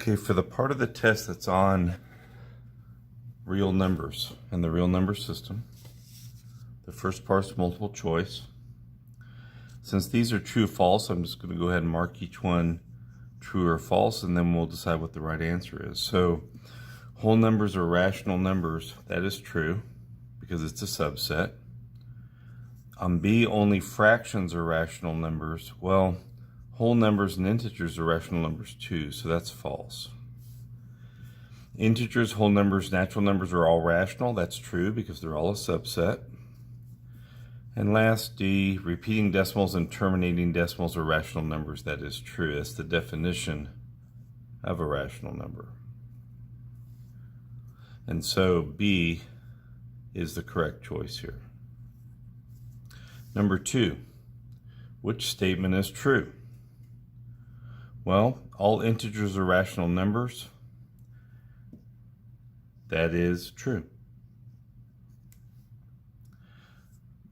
Okay, for the part of the test that's on real numbers and the real number system, the first part's multiple choice. Since these are true, false, I'm just going to go ahead and mark each one true or false, and then we'll decide what the right answer is. So whole numbers are rational numbers. That is true because it's a subset. On B, only fractions are rational numbers. Well, whole numbers and integers are rational numbers too, so that's false. Integers, whole numbers, natural numbers are all rational. That's true because they're all a subset. And last, D, repeating decimals and terminating decimals are rational numbers. That is true. That's the definition of a rational number. And so B is the correct choice here. Number 2, which statement is true? Well, all integers are rational numbers. That is true.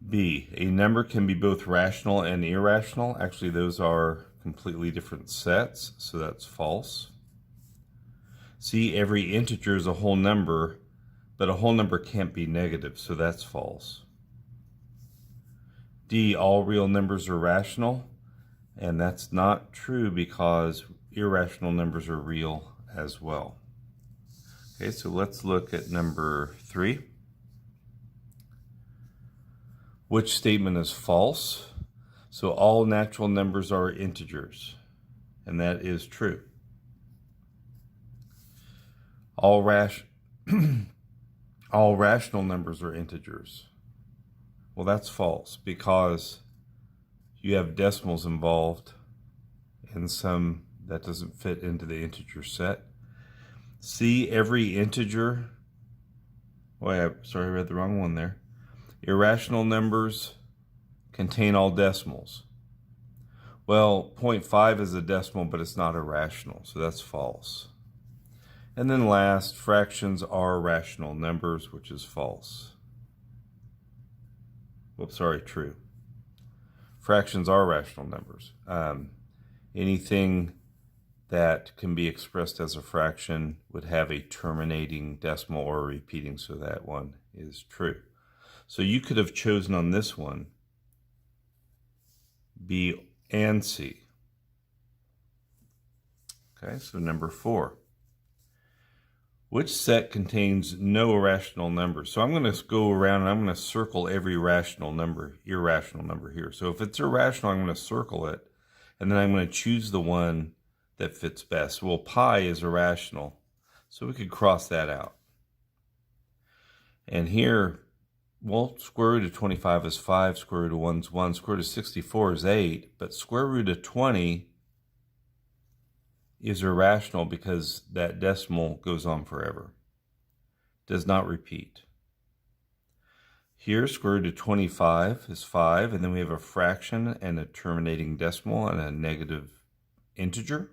B, a number can be both rational and irrational. Actually, those are completely different sets, so that's false. C, every integer is a whole number, but a whole number can't be negative, so that's false. D, all real numbers are rational, and that's not true because irrational numbers are real as well. Okay, so let's look at number 3. Which statement is false? So all natural numbers are integers, and that is true. All rational numbers are integers. Well, that's false because you have decimals involved, and some that doesn't fit into the integer set. C, every integer. Oh, sorry, I read the wrong one there. Irrational numbers contain all decimals. Well, 0.5 is a decimal, but it's not irrational, so that's false. And then last, fractions are rational numbers, which is false. Whoops, sorry, true. Fractions are rational numbers. Anything that can be expressed as a fraction would have a terminating decimal or a repeating, so that one is true. So you could have chosen on this one B and C. Okay, so number 4. Which set contains no irrational numbers? So I'm going to go around and I'm going to circle every irrational number here. So if it's irrational, I'm going to circle it, and then I'm going to choose the one that fits best. Well, pi is irrational, so we could cross that out. And here, well, square root of 25 is 5, square root of 1 is 1, square root of 64 is 8, but square root of 20 is irrational because that decimal goes on forever. Does not repeat. Here, square root of 25 is 5, and then we have a fraction and a terminating decimal and a negative integer.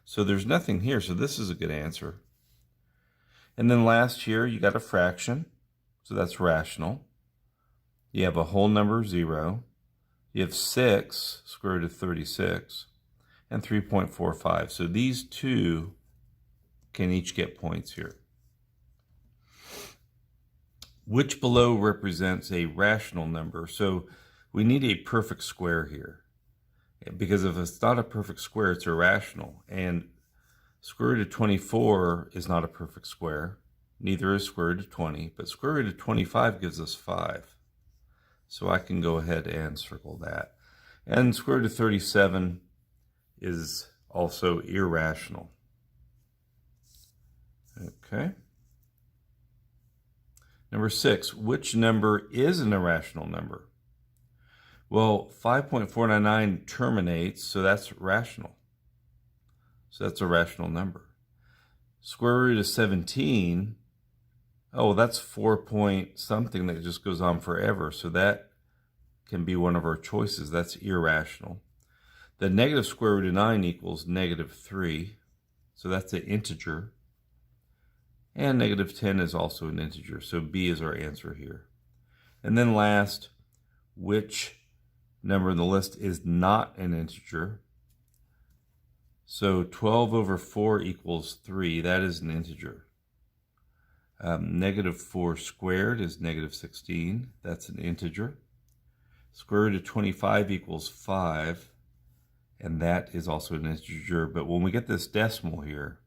So there's nothing here, so this is a good answer. And then last here, you got a fraction, so that's rational. You have a whole number, 0. You have 6, square root of 36, and 3.45. So these two can each get points here. Which below represents a rational number? So we need a perfect square here, because if it's not a perfect square, it's irrational. And square root of 24 is not a perfect square. Neither is square root of 20, but square root of 25 gives us 5. So I can go ahead and circle that. And square root of 37 is also irrational. Okay. Number 6, which number is an irrational number? Well, 5.499 terminates, so that's rational. So that's a rational number. Square root of 17, oh, that's 4 point something that just goes on forever. So that can be one of our choices. That's irrational. The negative square root of 9 equals negative 3. So that's an integer. And negative 10 is also an integer. So B is our answer here. And then last, which number in the list is not an integer? So 12 over 4 equals 3. That is an integer. Negative 4 squared is negative 16. That's an integer. Square root of 25 equals 5. And that is also an integer. But when we get this decimal here,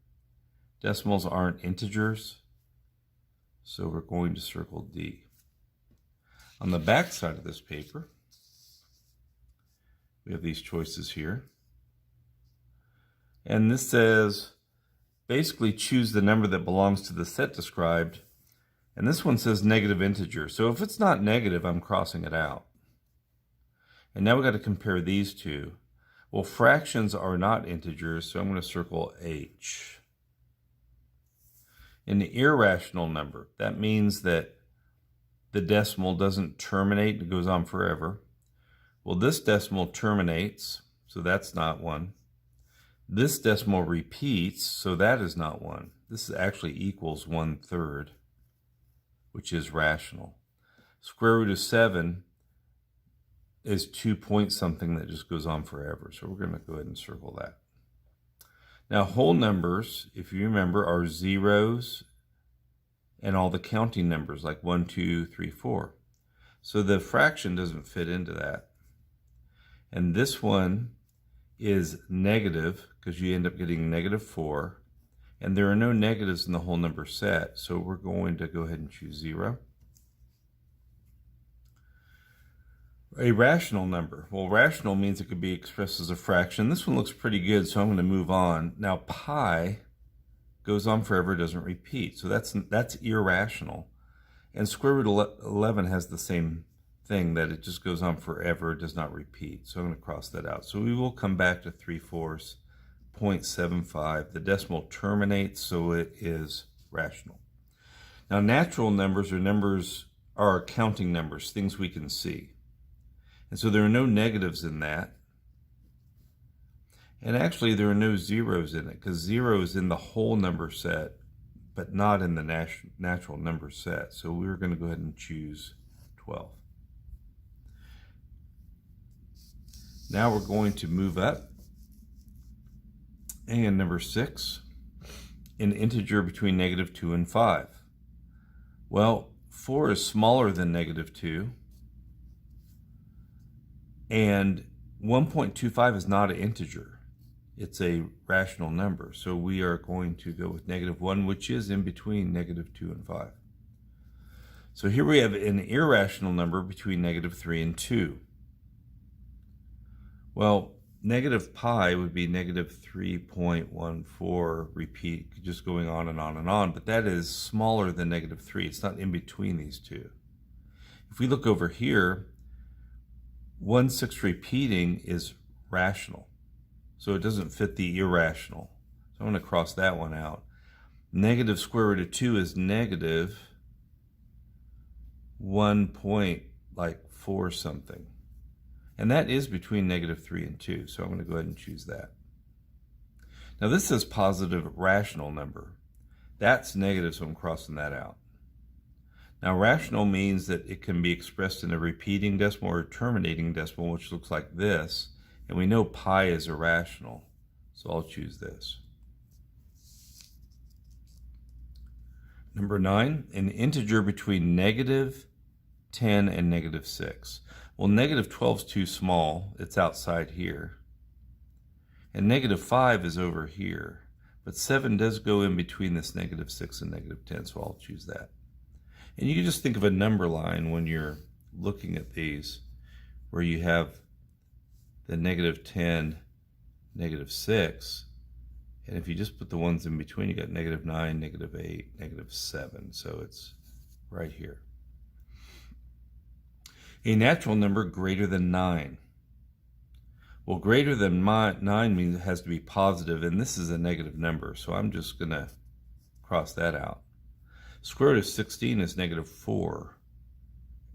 decimals aren't integers. So we're going to circle D. On the back side of this paper, we have these choices here. And this says, basically choose the number that belongs to the set described. And this one says negative integer. So if it's not negative, I'm crossing it out. And now we've got to compare these two. Well, fractions are not integers, so I'm going to circle H. An irrational number, that means that the decimal doesn't terminate, it goes on forever. Well, this decimal terminates, so that's not 1. This decimal repeats, so that is not 1. This actually equals 1/3, which is rational. Square root of 7 is 2 point something that just goes on forever. So we're going to go ahead and circle that. Now, whole numbers, if you remember, are zeros and all the counting numbers like 1, 2, 3, 4. So the fraction doesn't fit into that. And this one is negative because you end up getting negative 4. And there are no negatives in the whole number set. So we're going to go ahead and choose 0. A rational number. Well, rational means it could be expressed as a fraction. This one looks pretty good, so I'm going to move on. Now, pi goes on forever, doesn't repeat. So that's irrational. And square root of 11 has the same thing, that it just goes on forever, does not repeat. So I'm going to cross that out. So we will come back to 3/4, 0.75. The decimal terminates, so it is rational. Now, natural numbers are counting numbers, things we can see. And so there are no negatives in that. And actually there are no zeros in it, because 0 is in the whole number set, but not in the natural number set. So we're going to go ahead and choose 12. Now we're going to move up. And number 6, an integer between negative 2 and 5. Well, 4 is smaller than negative 2. And 1.25 is not an integer. It's a rational number. So we are going to go with negative 1, which is in between negative 2 and 5. So here we have an irrational number between negative 3 and 2. Well, negative pi would be negative 3.14, repeat, just going on and on and on. But that is smaller than negative 3. It's not in between these two. If we look over here, 1/6 repeating is rational. So it doesn't fit the irrational. So I'm going to cross that one out. Negative square root of 2 is negative 1.4 something. And that is between negative 3 and 2. So I'm going to go ahead and choose that. Now this is positive rational number. That's negative, so I'm crossing that out. Now, rational means that it can be expressed in a repeating decimal or a terminating decimal, which looks like this. And we know pi is irrational, so I'll choose this. Number 9, an integer between negative 10 and negative 6. Well, negative 12 is too small. It's outside here. And negative 5 is over here. But 7 does go in between this negative 6 and negative 10, so I'll choose that. And you can just think of a number line when you're looking at these, where you have the negative 10, negative 6, and if you just put the ones in between, you got negative 9, negative 8, negative 7, so it's right here. A natural number greater than 9. Well, greater than 9 means it has to be positive, and this is a negative number, so I'm just going to cross that out. Square root of 16 is negative 4,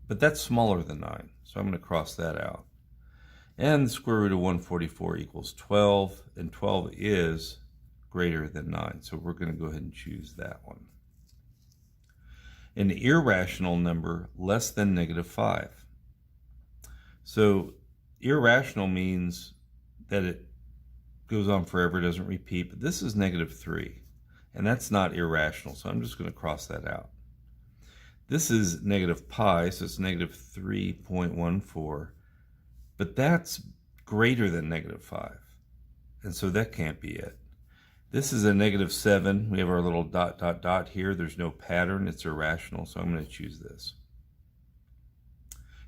but that's smaller than 9, so I'm going to cross that out. And the square root of 144 equals 12, and 12 is greater than 9, so we're going to go ahead and choose that one. An irrational number less than negative 5. So irrational means that it goes on forever, doesn't repeat, but this is negative 3. And that's not irrational, so I'm just going to cross that out. This is negative pi, so it's negative 3.14. But that's greater than negative 5. And so that can't be it. This is a negative 7. We have our little dot, dot, dot here. There's no pattern. It's irrational, so I'm going to choose this.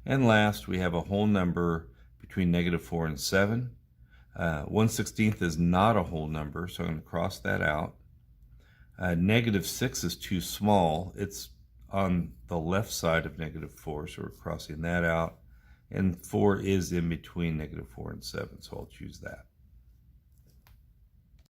And last, we have a whole number between negative 4 and 7. 1/16 is not a whole number, so I'm going to cross that out. Negative 6 is too small. It's on the left side of negative 4, so we're crossing that out. And 4 is in between negative 4 and 7, so I'll choose that.